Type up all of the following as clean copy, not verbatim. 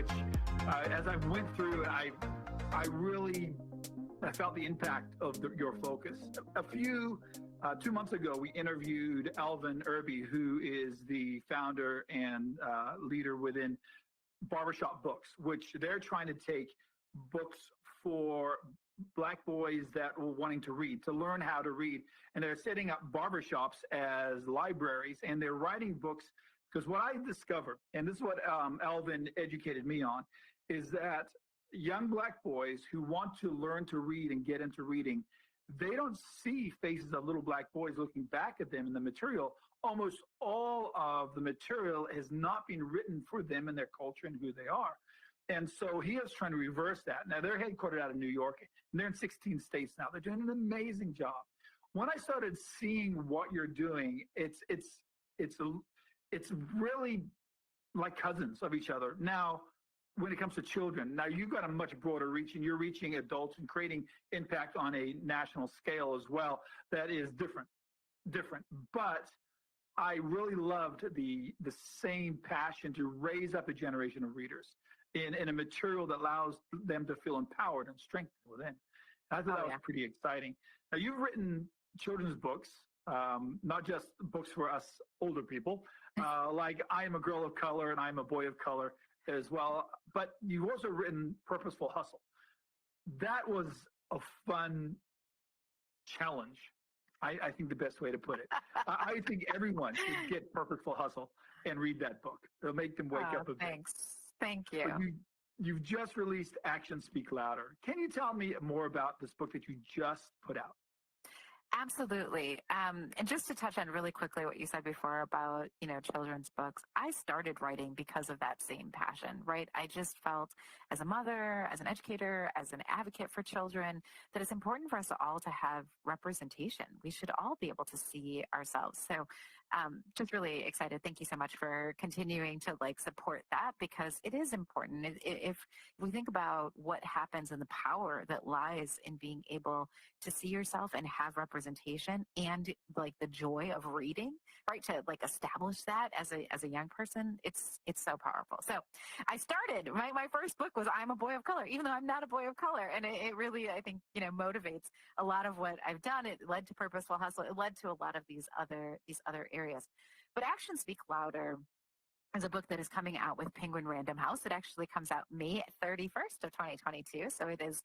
which as I went through, I felt the impact of your focus. 2 months ago, we interviewed Alvin Irby, who is the founder and leader within Barbershop Books, which they're trying to take books for Black boys that were wanting to read, to learn how to read. And they're setting up barbershops as libraries, and they're writing books. Because what I discovered, and this is what Alvin educated me on, is that young Black boys who want to learn to read and get into reading, they don't see faces of little Black boys looking back at them in the material. Almost all of the material has not been written for them and their culture and who they are. And so he is trying to reverse that. Now, they're headquartered out of New York, and they're in 16 states now. They're doing an amazing job. When I started seeing what you're doing, it's really like cousins of each other. Now, when it comes to children, now you've got a much broader reach, and you're reaching adults and creating impact on a national scale as well. That is different. But I really loved the same passion to raise up a generation of readers in a material that allows them to feel empowered and strengthened within. I thought that was pretty exciting. Now, you've written children's books, not just books for us older people, like I Am a Girl of Color and I'm a Boy of Color as well, but you've also written Purposeful Hustle. That was a fun challenge. I think the best way to put it. I think everyone should get Purposeful Hustle and read that book. It'll make them wake up a bit. Thanks. Thank you. You've just released Actions Speak Louder. Can you tell me more about this book that you just put out? Absolutely. And just to touch on really quickly what you said before about, children's books, I started writing because of that same passion, right? I just felt as a mother, as an educator, as an advocate for children, that it's important for us all to have representation. We should all be able to see ourselves. So just really excited. Thank you so much for continuing to support that, because it is important. If we think about what happens and the power that lies in being able to see yourself and have representation and the joy of reading, right? To establish that as a young person, it's so powerful. So I started, my first book was I'm a Boy of Color, even though I'm not a boy of color. And it really, I think, motivates a lot of what I've done. It led to Purposeful Hustle. It led to a lot of these other areas. But Actions Speak Louder is a book that is coming out with Penguin Random House. It actually comes out May 31st of 2022. So it is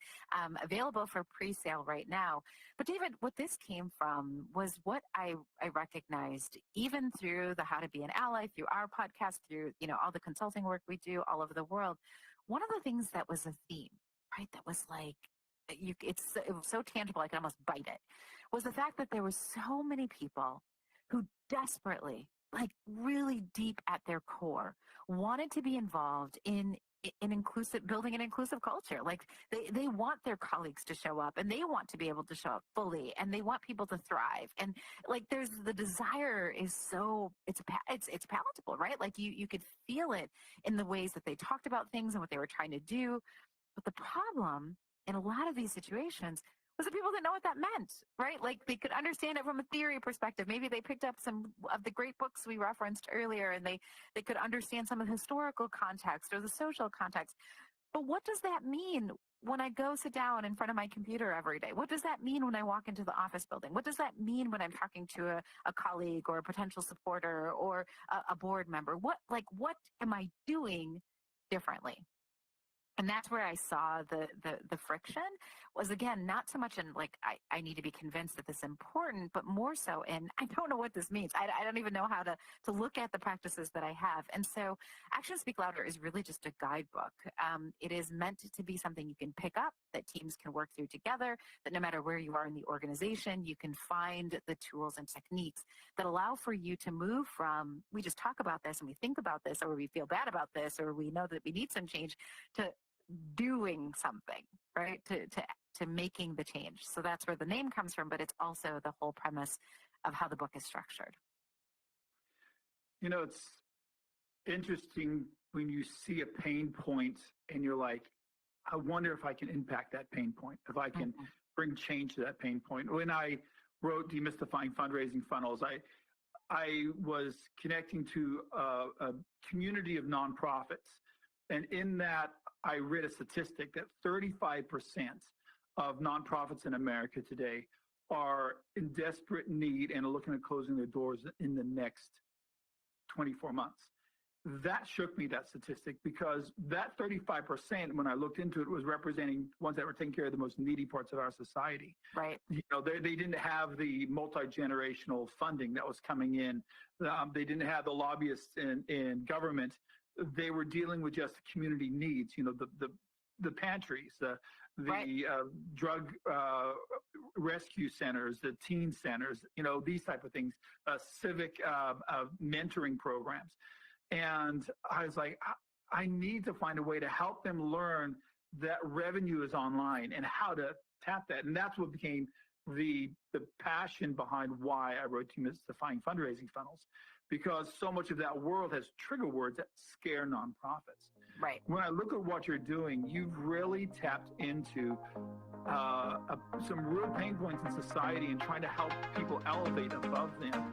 available for pre-sale right now. But David, what this came from was what I recognized even through the How to Be an Ally, through our podcast, through, all the consulting work we do all over the world. One of the things that was a theme, right, that was it was so tangible I could almost bite it, was the fact that there were so many people who desperately, really deep at their core, wanted to be involved in building an inclusive culture. They want their colleagues to show up, and they want to be able to show up fully, and they want people to thrive. And there's the desire is so it's palatable, right? You could feel it in the ways that they talked about things and what they were trying to do. But the problem in a lot of these situations was that people didn't know what that meant, right? They could understand it from a theory perspective. Maybe they picked up some of the great books we referenced earlier, and they could understand some of the historical context or the social context. But what does that mean when I go sit down in front of my computer every day? What does that mean when I walk into the office building? What does that mean when I'm talking to a colleague or a potential supporter or a board member? What am I doing differently? And that's where I saw the friction was, again, not so much in I need to be convinced that this is important, but more so in I don't know what this means. I don't even know how to look at the practices that I have. And so Actions Speak Louder is really just a guidebook. It is meant to be something you can pick up, that teams can work through together, that no matter where you are in the organization, you can find the tools and techniques that allow for you to move from we just talk about this and we think about this, or we feel bad about this, or we know that we need some change, to doing something, right? To making the change. So that's where the name comes from, but it's also the whole premise of how the book is structured. It's interesting when you see a pain point and you're like, I wonder if I can impact that pain point, if I can bring change to that pain point. When I wrote Demystifying Fundraising Funnels, I was connecting to a community of nonprofits And in that, I read a statistic that 35% of nonprofits in America today are in desperate need and are looking at closing their doors in the next 24 months. That shook me, that statistic, because that 35%, when I looked into it, was representing ones that were taking care of the most needy parts of our society. Right. They didn't have the multi-generational funding that was coming in. They didn't have the lobbyists in government. They were dealing with just community needs, the pantries, the drug rescue centers, the teen centers, these type of things, civic mentoring programs. And I was like, I need to find a way to help them learn that revenue is online and how to tap that. And that's what became the passion behind why I wrote Demystifying Fundraising Funnels, because so much of that world has trigger words that scare nonprofits. Right. When I look at what you're doing, you've really tapped into some real pain points in society and trying to help people elevate above them.